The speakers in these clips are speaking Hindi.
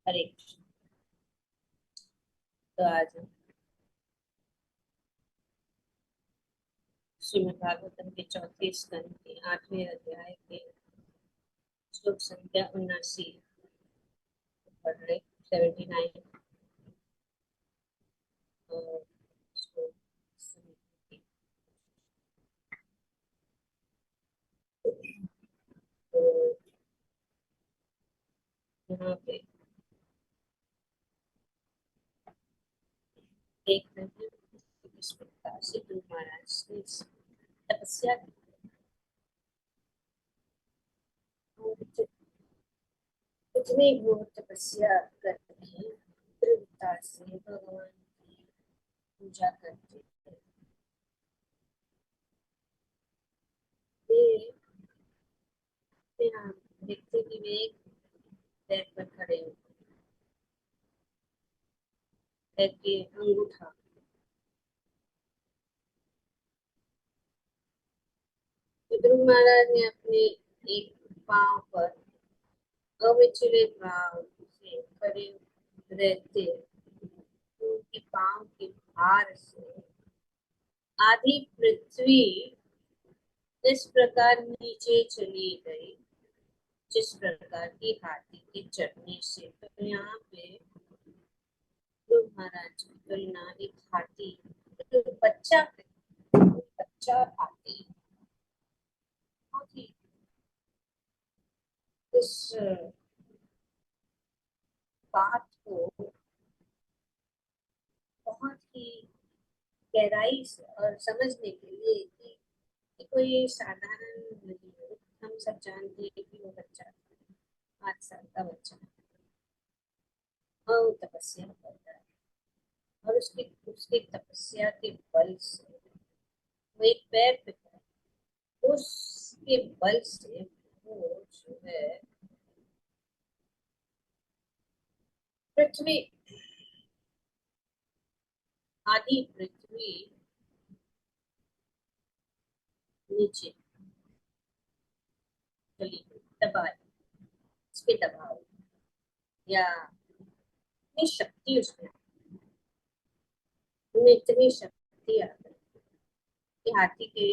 हरे कृष्ण। तो आज हम श्रीमद् भागवतम के चौथे स्कंद के 8वें अध्याय के श्लोक संख्या 79 पढ़ रहे 79 और श्लोक संख्या। तो यहाँ पे देख रहे हैं कि किस प्रकार से गुरु महाराज ने तपस्या की और कितनी घोर तपस्या करके दृढ़ता से भगवान की पूजा करते थे। वे यहाँ देखते कि वे एक पैर पर खड़े हो, पैर के अंगूठा ध्रुव महाराज ने अपने एक पांव पर अविचलित भाव से खड़े रहते उनके पांव के भार से आधी पृथ्वी इस प्रकार नीचे चली गई जिस प्रकार की हाथी के चढ़ने से। तो यहाँ पे ध्रुव महाराज की तुलना एक हाथी जो बच्चा है, बच्चा हाथी बहुत ही इस बात को बहुत ही गहराई से और समझने के लिए कि कोई साधारण नहीं है। हम सब जानते हैं कि वो बच्चा 8 साल का बच्चा और तपस्या करता है और उसकी उसकी तपस्या के बल से वो एक पैर पे खड़ा है। उसके बल से वो जो है पृथ्वी आधी पृथ्वी नीचे चली गई, दबाई, उस पे दबाव या इतनी शक्ति उसमें उनमें इतनी शक्ति आ गई कि हाथी के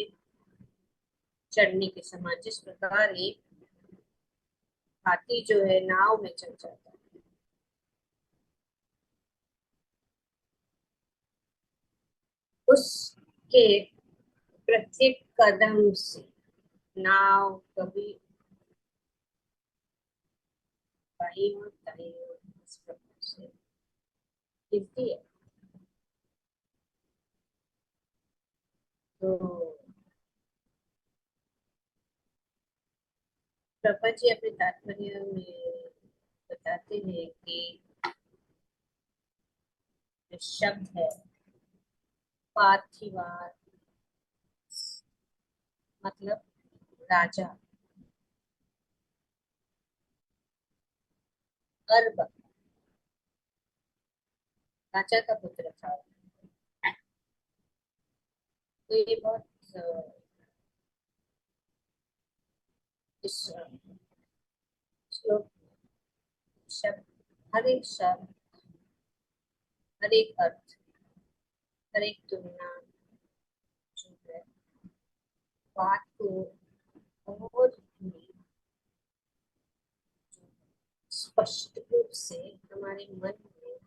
चढ़ने के समान। जिस प्रकार एक हाथी जो है नाव में चल जाता है, उसके प्रत्येक कदम से नाव कभी बाईं और दाईं ओर इस प्रकार से गिरती है। तो प्रभा जी अपने तात्पर्य में बताते हैं कि जो शब्द है पार्थिवार मतलब राजा, अर्ब राजा का पुत्र था। तो ये बहुत इस श्लोक शब्द, हर एक शब्द, हर एक अर्थ, हर एक तुलना जो है बात को बहुत ही स्पष्ट रूप से हमारे मन में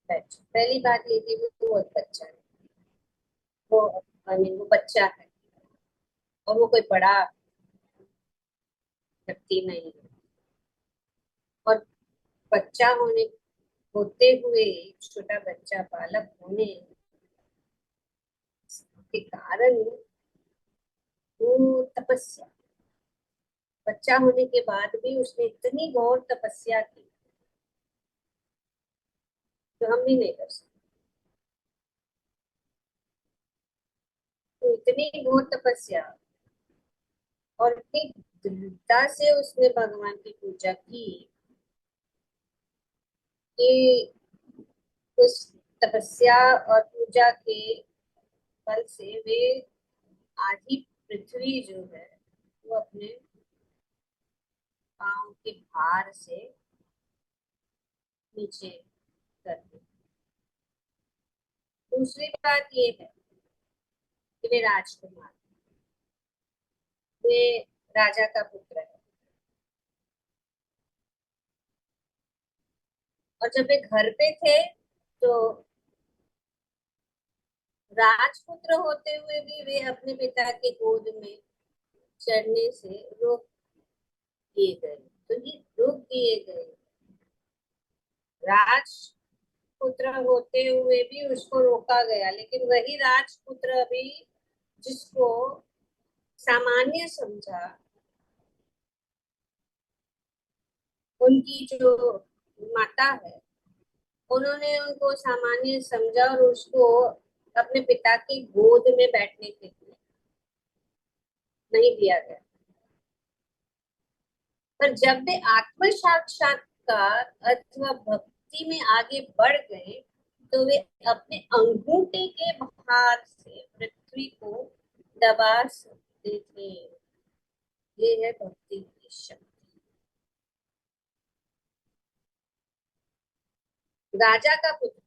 बैठ। पहली बात ये थी वो बहुत बच्चा है, वो आई मीन वो बच्चा है और वो कोई बड़ा व्यक्ति नहीं है। और बच्चा होते हुए छोटा बच्चा बालक होने के कारण वो तपस्या, बच्चा होने के बाद भी उसने इतनी घोर तपस्या की जो हम भी नहीं कर सकते। तो इतनी घोर तपस्या और इतनी दृढ़ता से उसने भगवान की पूजा की कि उस तपस्या और पूजा के फल से वे आधी पृथ्वी जो है वो अपने पांव के भार से नीचे कर दी। दूसरी बात ये है कि वे राजकुमार, वे राजा का पुत्र है। और जब वे घर पे थे तो राजपुत्र होते हुए भी वे अपने पिता के गोद में चढ़ने से रोक दिए गए। तो ये रोक दिए गए, राजपुत्र होते हुए भी उसको रोका गया, लेकिन वही राजपुत्र अभी जिसको सामान्य समझा, उनकी जो माता है, उन्होंने उनको सामान्य समझा और उसको अपने पिता की गोद में बैठने के लिए नहीं दिया गया। पर जब वे आत्म साक्षात्कार अथवा भक्ति में आगे बढ़ गए तो वे अपने अंगूठे के भार से पृथ्वी को दबा सकते थे। ये है भक्ति की शक्ति। राजा का पुत्र,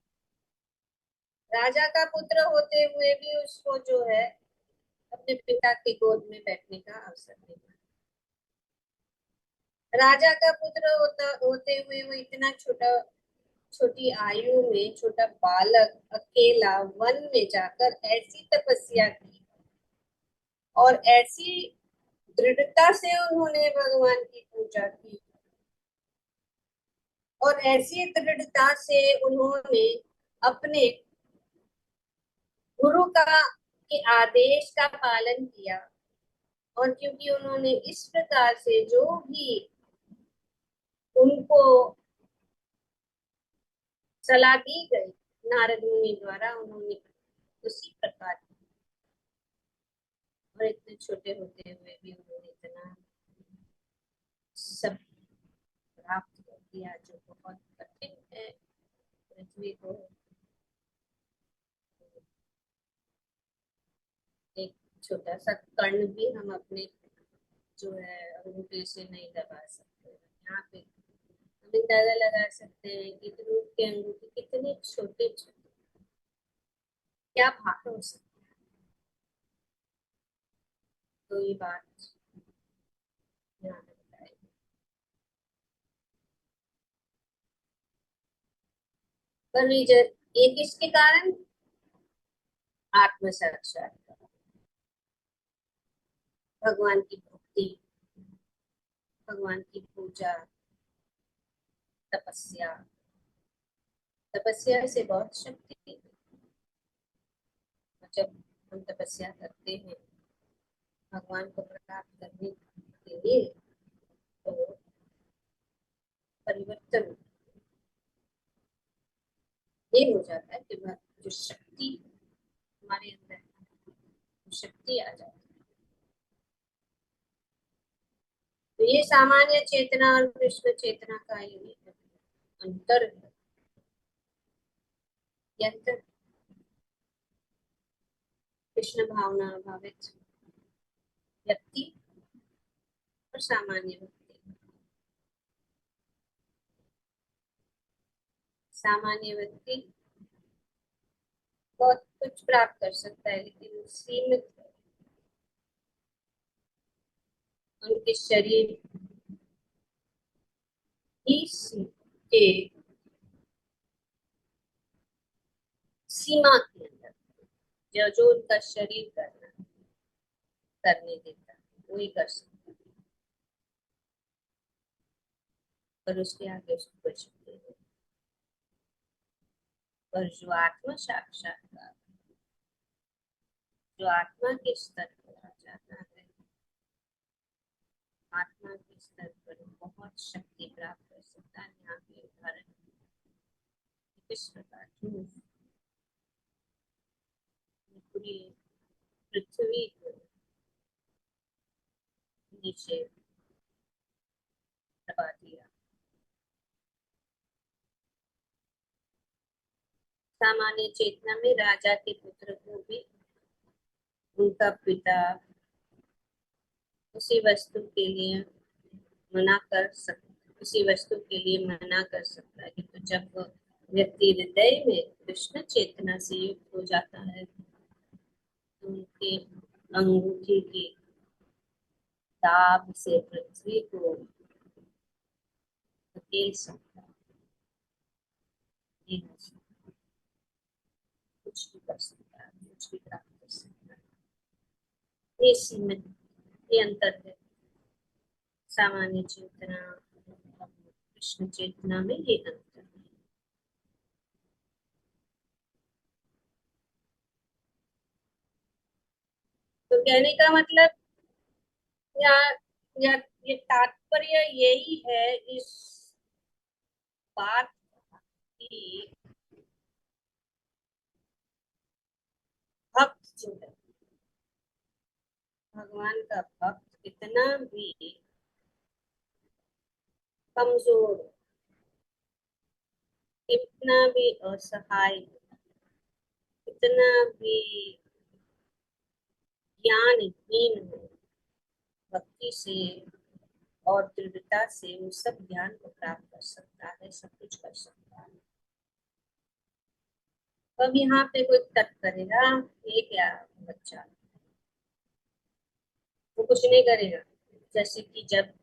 राजा का पुत्र होते हुए भी उसको जो है अपने पिता की गोद में बैठने का अवसर मिला। राजा का पुत्र होते हुए वो इतना छोटी आयु में छोटा बालक अकेला वन में जाकर ऐसी तपस्या की और ऐसी दृढ़ता से उन्होंने भगवान की पूजा की और ऐसी दृढ़ता से उन्होंने अपने गुरु का के आदेश का पालन किया। और क्योंकि उन्होंने इस प्रकार से जो भी उनको सलाह दी गई नारद मुनि द्वारा, उन्होंने उसी प्रकार, और इतने छोटे होते हुए भी उन्होंने इतना सब प्राप्त कर दिया जो बहुत कठिन है पृथ्वी को एक छोटा सा कण भी हम अपने जो है अंगूठे से नहीं दबा सकते। यहाँ पे हम अंदाजा लगा सकते हैं कि ध्रुव के अंगूठे कितने छोटे छोटे, क्या भार हो सकता है। तो ये बात ध्यान रखता है। पर ये किसके कारण? आत्म साक्षात्कार, भगवान की भक्ति, भगवान की पूजा, तपस्या। तपस्या से बहुत शक्ति मिलती है। जब हम तपस्या करते हैं भगवान को प्राप्त करने के लिए तो परिवर्तन ये हो जाता है कि जो शक्ति हमारे अंदर है, वो शक्ति आ जाती है। तो ये सामान्य चेतना और कृष्ण चेतना का ये अंतर है। ये अंतर कृष्ण भावना भावित व्यक्ति और सामान्य व्यक्ति। सामान्य व्यक्ति बहुत कुछ प्राप्त कर सकता है लेकिन सीमित है। उनके शरीर ही के सीमा के अंदर जो जो उनका शरीर करने देता है वही कर सकता है, पर उसके आगे उसको कुछ नहीं है। पर जो आत्म साक्षात्कार, जो आत्मा के स्तर पर आ जाता है, आत्मा के स्तर पर बहुत शक्ति प्राप्त कर सकता है। यहाँ पे उदाहरण किस प्रकार की पूरी पृथ्वी को नीचे दबा दिया। सामान्य चेतना में राजा के पुत्र को भी उनका पिता उसी वस्तु के लिए मना कर सकता, उसी वस्तु के लिए मना कर सकता है कि तुझ जब व्यक्ति हृदय में कृष्ण चेतना से युक्त हो जाता है तो उनके अंगूठी की दाब से पृथ्वी को धकेल सकता है, कुछ भी कर सकता है, कुछ भी प्राप्त कर सकता है। ये सीमित, ये अंतर है सामान्य चेतना और कृष्ण चेतना में, ये अंतर है। तो कहने का मतलब यहाँ या ये तात्पर्य यही है इस बात की, भक्त जो है, भगवान का भक्त कितना भी कमजोर, कितना भी असहाय, कितना भी ज्ञानहीन हो, भक्ति से और दृढ़ता से वो सब ज्ञान को प्राप्त कर सकता है, सब कुछ कर सकता है। तो अब यहाँ पे कोई तर्क करेगा ये क्या बच्चा, वो कुछ नहीं करेगा। जैसे कि जब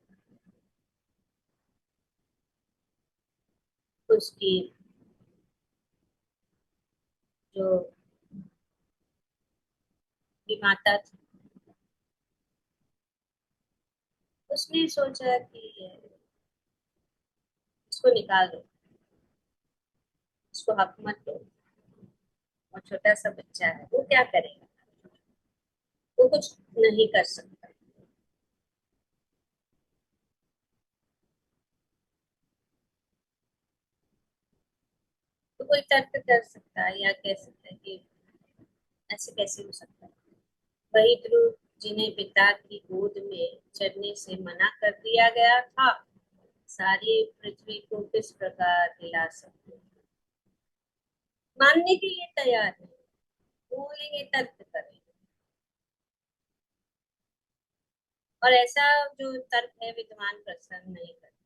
उसकी जो की माता थी, उसने सोचा कि इसको निकाल दो, इसको हक मत दो, और छोटा सा बच्चा है वो क्या करेगा, वो कुछ नहीं कर सकता। तो कोई तर्क कर सकता है या कह सकता है कि ऐसे कैसे हो सकता है, वही ध्रुव जिन्हें पिता की गोद में चढ़ने से मना कर दिया गया था, सारी पृथ्वी को किस प्रकार हिला सकते, मानने के लिए तैयार है, बोलेंगे तर्क करेंगे। और ऐसा जो तर्क है विद्वान प्रसन्न नहीं करते,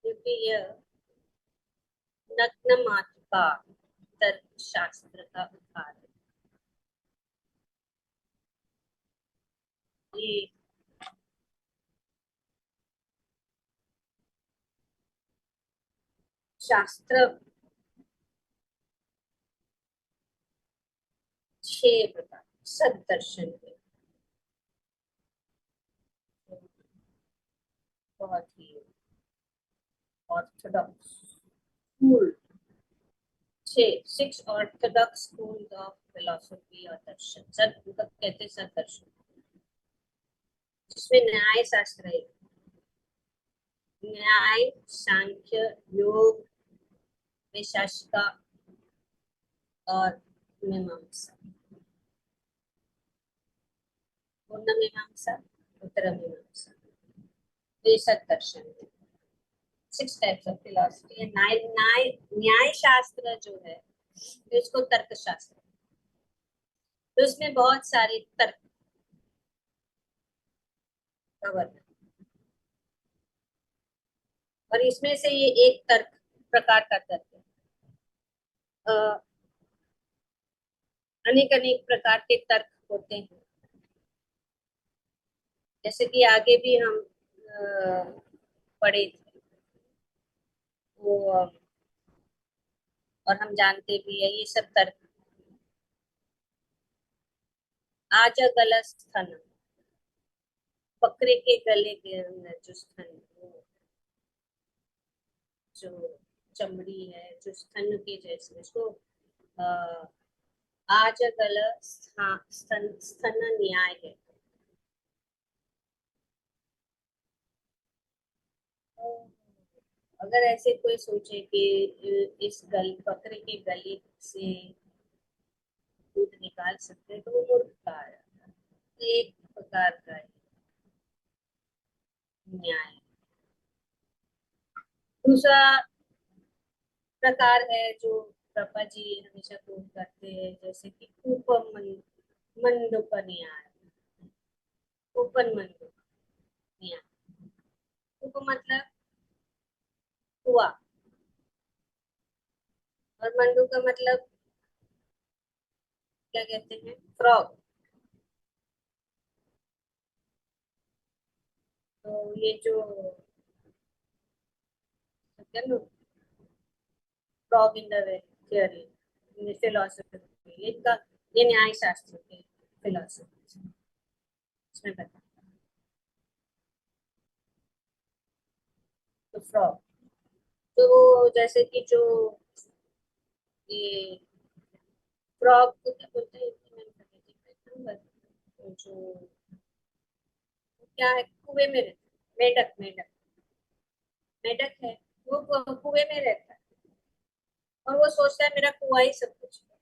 क्योंकि यह नग्न मात्र का तर्क शास्त्र का उद्धार है। ये शास्त्र 6 प्रकार सददर्शन है, बहुत ही orthodox school, 6 orthodox school of philosophy और दर्शन, सद मतलब कहते हैं सददर्शन, जिसमें न्याय शास्त्र है, न्याय, सांख्य, योग, वैशेषिका और मीमांसा, पूर्ण मीमांसा, उत्तर मीमांसा, ये सब दर्शन है। 6 टाइप्स ऑफ फिलोसफी, न्याय न्याय न्याय शास्त्र जो है तो इसको तर्क शास्त्र, तो उसमें बहुत सारे तर्क कवर है, और इसमें से ये एक तर्क प्रकार का तर्क है। अनेक अनेक प्रकार के तर्क होते हैं, जैसे कि आगे भी हम पढ़े थे वो, और हम जानते भी है ये सब तर्क। आज गलत स्थन, बकरे के गले के अंदर जो स्तन, जो चमड़ी है जो स्तन के जैसे, उसको आज गलत स्तन स्तन न्याय है। तो अगर ऐसे कोई सोचे कि इस बकरे के गले से दूध निकाल सकते हैं तो वो मूर्ख कहा जाता है। एक प्रकार का न्याय। दूसरा प्रकार है जो पापा जी हमेशा कोट करते हैं, जैसे कि मंडूक न्याय, ओपन मंडूक न्याय। उप मतलब हुआ, और मंडू का मतलब क्या कहते हैं, फ्रॉग। तो ये जो frog in the theory philosophy, इनका ये न्याय शास्त्र के फिलोसफी इसमें बता। तो फ्रॉग, तो जैसे कि जो ये फ्रॉग को क्या बोलते हैं हिंदी में, मैं भूल गई, वो जो क्या है, कुएं में रहता है, मेढक मेढक मेढक है, वो कुएं में रहता है और वो सोचता है मेरा कुआं ही सब कुछ है।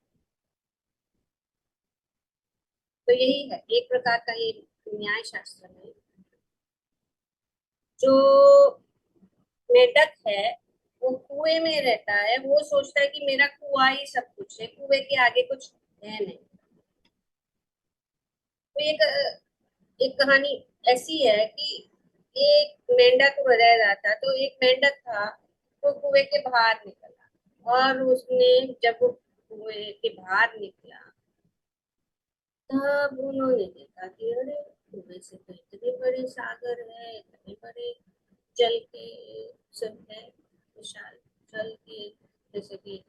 तो यही है एक प्रकार का ये न्याय शास्त्र में, जो मेढक है वो कुएं में रहता है, वो सोचता है कि मेरा कुआं ही सब कुछ है, कुएं के आगे कुछ है नहीं। तो एक कहानी ऐसी है कि एक मेंढक रह रहा था, तो एक मेंढक था वो कुएं के बाहर निकला, और उसने जब वो कुएं के बाहर निकला तब उन्होंने देखा कि अरे कुएं से तो इतने बड़े सागर है, इतने बड़े जल के सब है, विशाल जल के, जैसे कि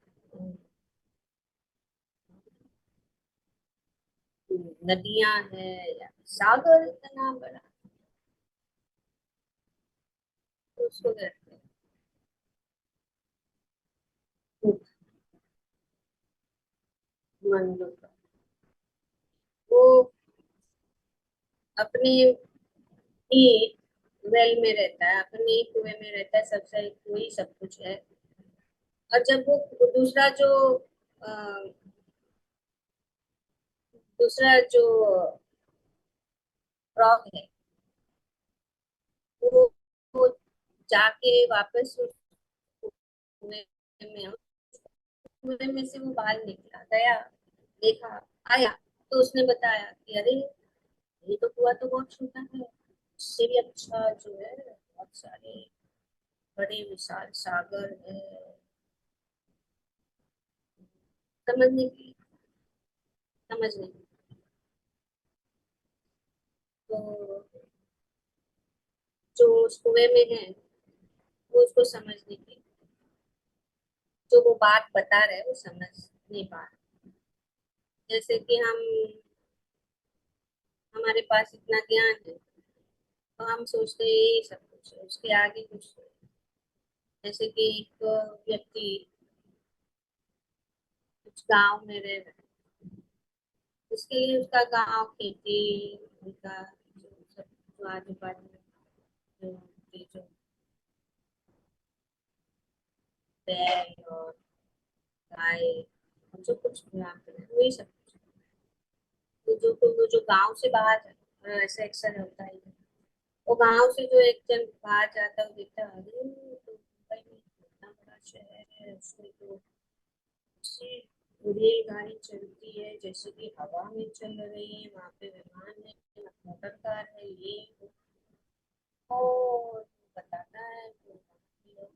नदियां है या सागर इतना बड़ा, तो उसको कहते हैं मंडूक। वो अपने ही वेल में रहता है, अपने ही कुएं में रहता है, सबसे वही सब कुछ है। और जब वो दूसरा जो अ, दूसरा जो फ्रॉग है, वो, वो जाके वापस उस कुएं में कुएं में से वो बाहर निकला गया, देखा, आया, तो उसने बताया कि अरे ये तो कुआं तो बहुत छोटा है, इससे भी अच्छा जो है बहुत सारे बड़े विशाल सागर है। समझने की, समझने की। तो जो उस कुएं में है वो उसको समझने की, जो वो बात बता रहे वो समझ नहीं पा रहे। जैसे कि हम, हमारे पास इतना ज्ञान है तो हम सोचते हैं यही सब कुछ है, उसके आगे कुछ नहीं। जैसे कि एक व्यक्ति कुछ गांव में रह रहा है, उसके लिए उसका गांव खेती, उनका जो सब जो आजू बाजू जो उनके जो बैल और गाय और जो कुछ भी यहाँ पे है, वही सब कुछ। तो वो जो गांव से बाहर है, ऐसा अक्सर होता है, वो गांव से जो एक जन बाहर जाता है वो देखता है अरे तो मुंबई में इतना बड़ा शहर है, उसमें तो उससे रेलगाड़ी चलती है जैसे कि हवा में चल रही है, वहां पे विमान है, मोटर कार है, ये वो। और बताता है तो लोग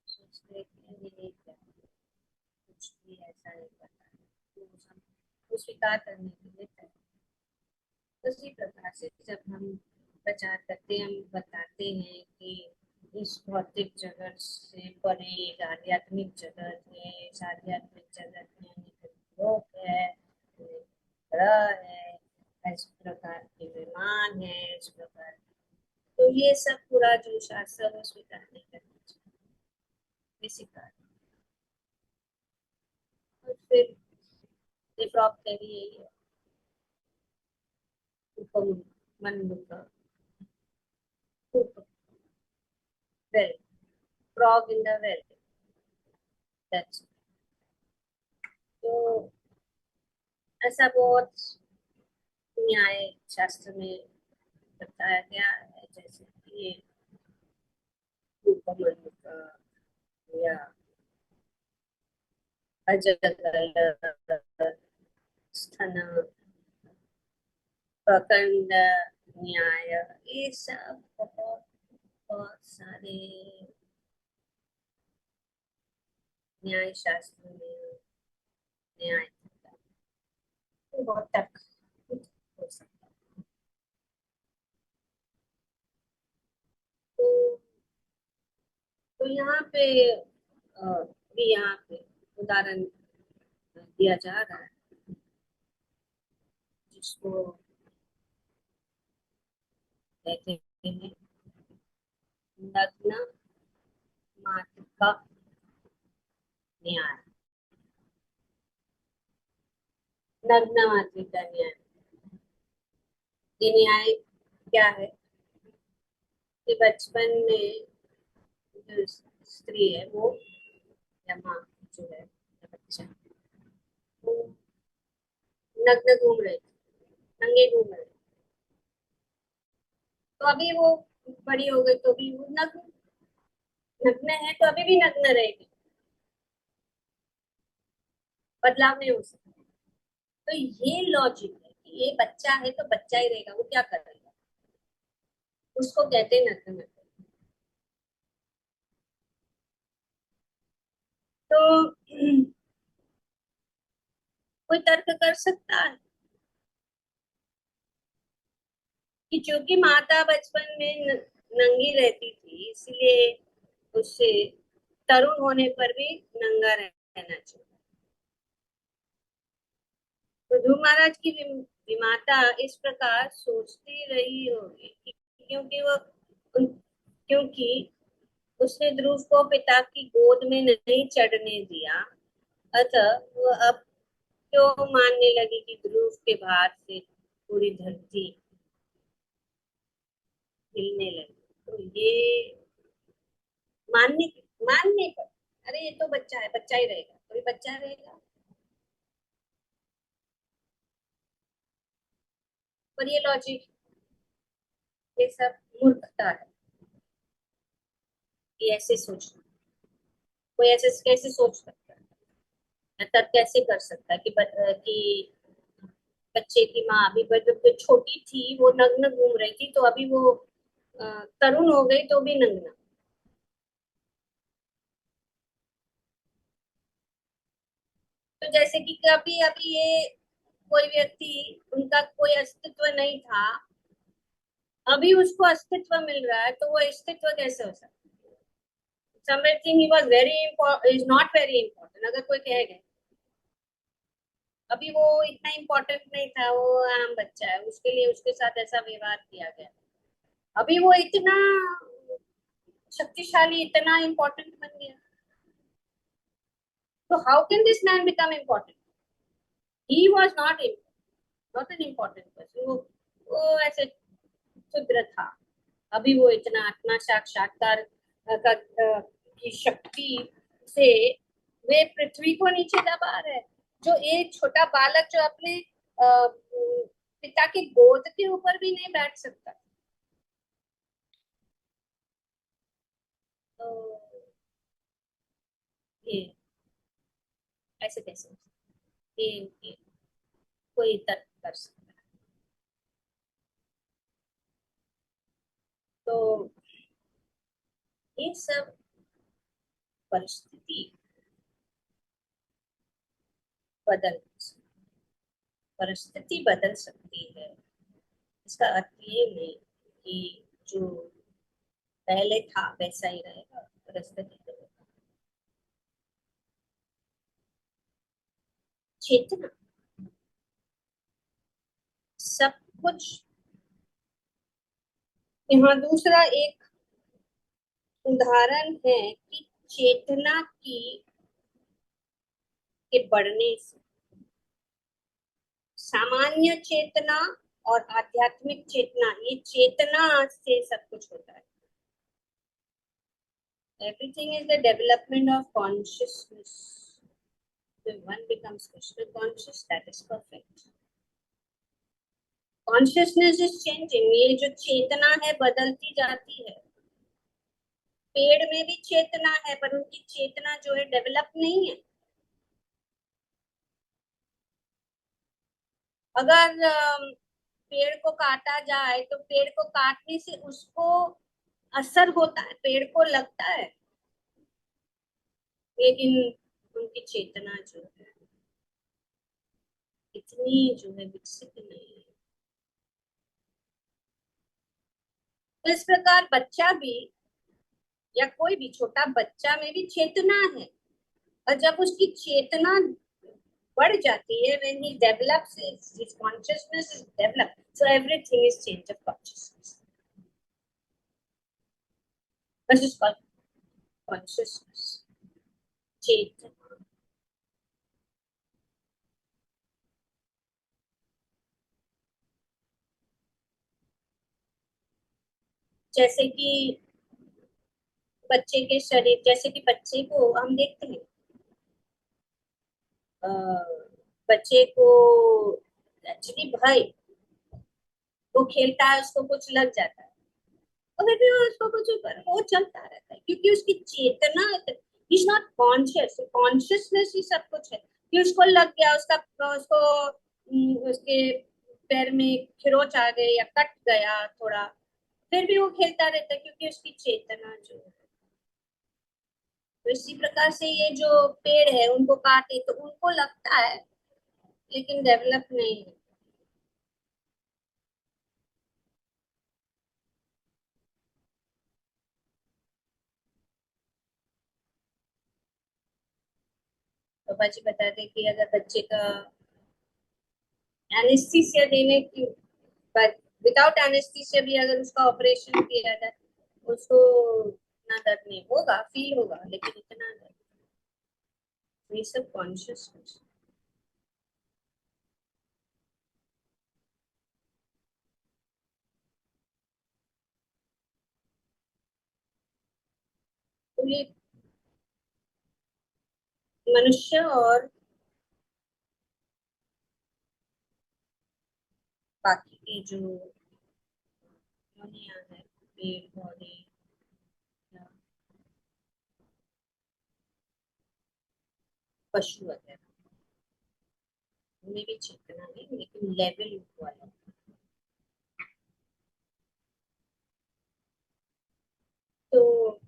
सोचते हैं कि अरे ये क्या, कुछ भी ऐसा नहीं पता है, तो वो स्वीकार करने के लिए तैयार। उसी प्रकार से जब हम प्रचार करते हैं, हम बताते हैं कि इस भौतिक जगत से परे एक आध्यात्मिक जगत है, इस आध्यात्मिक जगत में अनेक लोक है, अनेक ग्रह है, इस प्रकार के विमान है, इस प्रकार, तो ये सब पूरा जो शास्त्र है उसमें करने करना चाहिए, इसी कारण। और फिर ये प्रॉप यही है, उपम मंडूक, well, frog in the well, that's, तो ऐसा बहुत न्याय शास्त्र में बताया गया है, जैसे कि ये उपमन्यु का या अजगर स्तन प्रकंड न्याय, ये सब बहुत बहुत सारे न्याय शास्त्र में न्याय तो बहुत तर्क हो सकता है। तो तो यहाँ पे भी यहाँ पे उदाहरण दिया जा रहा है जिसको कहते हैं नग्न मातृका न्याय। नग्न मातृका न्याय, ये न्याय क्या है कि बचपन में जो स्त्री है वो या माँ जो है या बच्चा वो नग्न घूम रहे थे, नंगे घूम रहे थे। तो अभी वो बड़ी हो गई तो भी वो नग्न नग्न है तो अभी भी नग्न रहेगी, बदलाव नहीं हो सकता। तो ये लॉजिक है कि ये बच्चा है तो बच्चा ही रहेगा, वो क्या करेगा, उसको कहते हैं नग्न मत। तो कोई तर्क कर सकता है कि चूंकि माता बचपन में नंगी रहती थी इसलिए उससे तरुण होने पर भी नंगा रहना चाहिए। तो ध्रुव महाराज की विमाता इस प्रकार सोचती रही होगी क्योंकि वो क्योंकि उसने ध्रुव को पिता की गोद में नहीं चढ़ने दिया, अतः वो अब क्यों मानने लगी कि ध्रुव के भार से पूरी धरती हिलने लगी। तो ये मानने मानने पर, अरे ये तो बच्चा है, बच्चा ही रहेगा, कोई बच्चा रहेगा। पर ये लॉजिक, ये सब मूर्खता है। ये ऐसे सोचना, कोई ऐसे कैसे सोच सकता है, तब कैसे कर सकता है कि कि बच्चे की माँ अभी जब वो छोटी थी वो नग्न घूम रही थी तो अभी वो अ, तरुण हो गई तो भी नग्न। तो जैसे कि कभी अभी ये कोई व्यक्ति उनका कोई अस्तित्व नहीं था, अभी उसको अस्तित्व मिल रहा है तो वो अस्तित्व कैसे हो सकता है। Something he was very is not very important, अगर कोई कहेगा अभी वो इतना इम्पोर्टेंट नहीं था, वो आम बच्चा है, उसके लिए उसके साथ ऐसा व्यवहार किया गया, अभी वो इतना शक्तिशाली, इतना इम्पोर्टेंट बन गया। तो how can this man become important, he was not an important person, वो ऐसे क्षुद्र था। अभी वो इतना आत्मा साक्षात्कार की शक्ति से वे पृथ्वी को नीचे दबा रहे हैं। जो एक छोटा बालक जो अपने पिता की गोद के ऊपर भी नहीं बैठ सकता। तो ये ऐसे कैसे हो सकता है? ये कोई तर्क कर सकता है। तो ये सब परिस्थिति बदल परिस्थिति बदल सकती है। इसका अर्थ ये नहीं कि जो पहले था वैसा ही रहेगा, परिस्थिति बदल। चेतना सब कुछ। यहाँ दूसरा एक उदाहरण है कि चेतना की के बढ़ने से सामान्य चेतना और आध्यात्मिक चेतना, ये चेतना से सब कुछ होता है। Everything is the development of consciousness. When one becomes crystal conscious, that is perfect. Consciousness is changing, ये जो चेतना है बदलती जाती है। पेड़ में भी चेतना है पर उनकी चेतना जो है डेवलप नहीं है। अगर पेड़ को काटा जाए तो पेड़ को काटने से उसको असर होता है, पेड़ को लगता है, लेकिन की चेतना जो है इतनी जो है विकसित नहीं है। तो इस प्रकार बच्चा भी या कोई भी छोटा बच्चा में भी चेतना है, और जब उसकी चेतना बढ़ जाती है, when he develops his consciousness is developed, so everything is change of consciousness. This is called consciousness, चेतना। जैसे कि बच्चे के शरीर, जैसे कि बच्चे को हम देखते हैं, अ, बच्चे को एक्चुअली भाई वो खेलता है, उसको कुछ लग जाता है, और फिर भी उसको कुछ वो चलता रहता है, क्योंकि उसकी चेतना, इज नॉट कॉन्शियस, कॉन्शियसनेस ही सब कुछ है कि उसको लग गया, उसका उसको उसके पैर में खरोच आ गई या कट गया थोड़ा, फिर भी वो खेलता रहता है क्योंकि उसकी चेतना जो है। तो इसी प्रकार से ये जो पेड़ है उनको काटे तो उनको लगता है, लेकिन डेवलप नहीं है। तो बाजी बताते कि अगर बच्चे का एनेस्थीसिया देने की, विदाउट एनेस्थीसिया भी अगर उसका ऑपरेशन किया जाए, उसको इतना दर्द नहीं होगा, फील होगा, लेकिन इतना दर्द, ये सब कॉन्शियस। तो ये मनुष्य और बाकी के जो दुनिया है, पेड़ पौधे या पशु वगैरह, उनमें भी चेतना है, लेकिन लेवल वाला। तो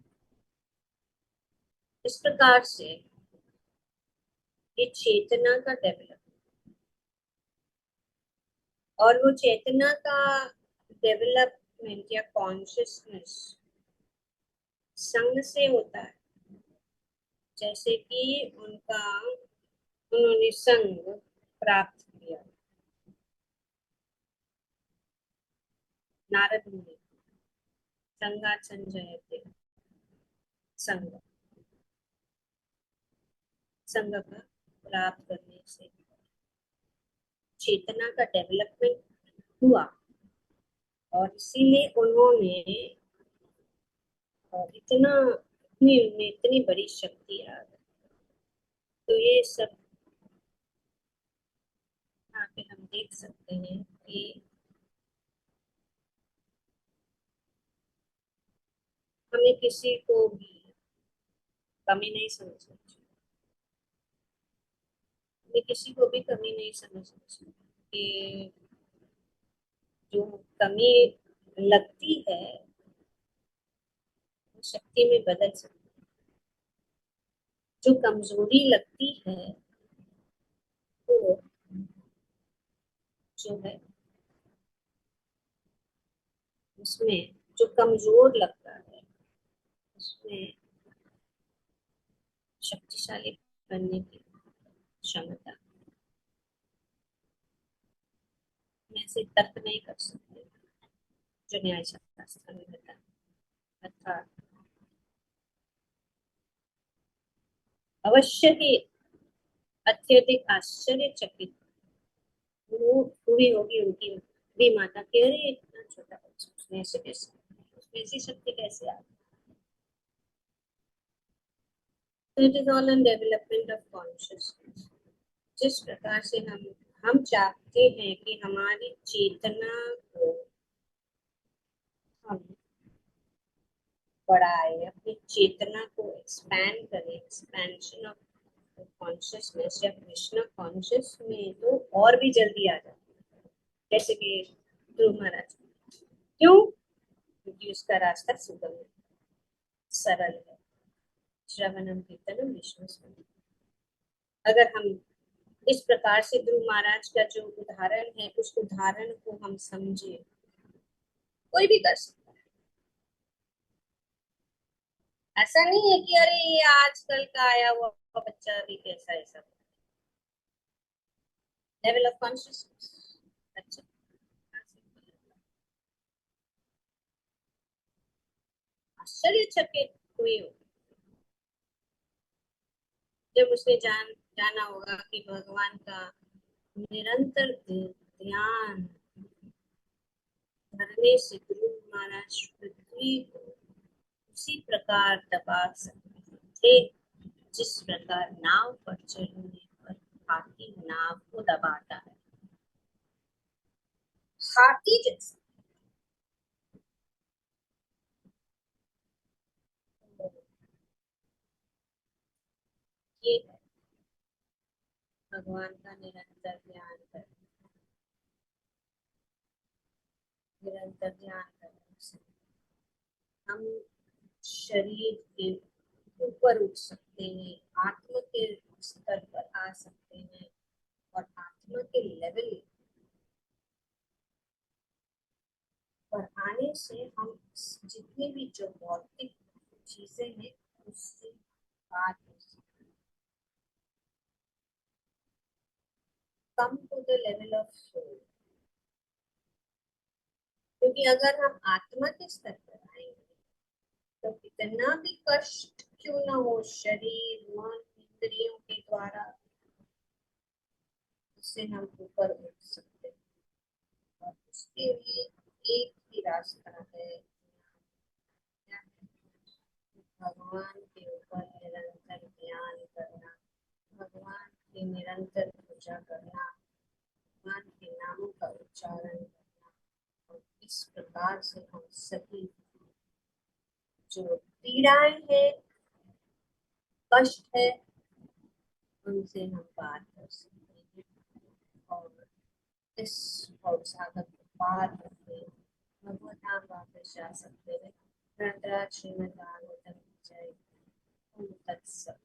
इस प्रकार से ये चेतना का डेवलप, और वो चेतना का डेवलपमेंट या कॉन्शियसनेस संग से होता है। जैसे कि उन्होंने संग प्राप्त किया, नारद मुनि, संगात संजयते, संग, संग का प्राप्त करने से चेतना का डेवलपमेंट हुआ, और इसीलिए उन्होंने उनमें इतनी बड़ी शक्ति आ गई। तो ये सब यहाँ पे हम देख सकते हैं कि हमें किसी को भी कमी नहीं समझना चाहिए, हमें किसी को भी कमी नहीं समझना चाहिए, कि जो कमी लगती है वो शक्ति में बदल सकती है, जो कमजोरी लगती है वो जो है उसमें, जो कमजोर लगता है उसमें शक्तिशाली बनने की क्षमता, में से तर्क नहीं कर सकते, जो न्याय शास्त्र में बताया। अर्थात अवश्य ही अत्यधिक आश्चर्यचकित वो हुई होगी उनकी भी माता के, अरे इतना छोटा बच्चा, उसने ऐसे कैसे, उसमें ऐसी शक्ति कैसे आ गई। तो it is all an development of consciousness. जिस प्रकार से हम चाहते हैं कि हमारी चेतना को हम बढ़ाए, अपनी चेतना को एक्सपैंड करें, एक्सपेंशन ऑफ कॉन्शियसनेस या कृष्ण कॉन्शियस में, तो और भी जल्दी आ जाए, जैसे कि ध्रुव महाराज। क्यों? क्योंकि उसका रास्ता सुगम है, सरल है, श्रवणम कीर्तनम विष्णु स्मरण। अगर हम इस प्रकार से ध्रुव महाराज का जो उदाहरण है उस उदाहरण को हम समझे, कोई भी कर सकता है। ऐसा नहीं है कि अरे ये आजकल का आया हुआ बच्चा भी कैसा ऐसा। Level of consciousness. अच्छा, आश्चर्यचकित हुई हो जब उसने जाना होगा कि भगवान का निरंतर ध्यान करने से ध्रुव महाराज पृथ्वी को उसी प्रकार दबा सकते थे जिस प्रकार नाव पर चढ़ने पर हाथी नाव को दबाता है। हाथी जैसे। ये है भगवान का निरंतर ध्यान करना। निरंतर ध्यान करने से हम शरीर के ऊपर उठ सकते हैं, आत्मा के स्तर पर आ सकते हैं, और आत्मा के लेवल पर आने से हम जितनी भी जो भौतिक चीजें हैं उससे पार हो सकते हैं। Come to the level of soul. क्योंकि अगर हम आत्मा के स्तर पर आएंगे तो कितना भी कष्ट क्यों ना हो, शरीर मन इंद्रियों के द्वारा, उससे हम ऊपर उठ सकते हैं। और उसके लिए एक ही रास्ता है, भगवान के ऊपर निरंतर ध्यान करना, भगवान की निरंतर पूजा करना, भगवान के नामों का उच्चारण करना। और इस प्रकार से हम सभी जो पीड़ाएं हैं, कष्ट है, उनसे हम पार कर सकते हैं और इस सागर को पार करके भगवत धाम वापस जा सकते हैं। ग्रंथराज श्रीमद् भागवतम की जय। ओम तत्सत।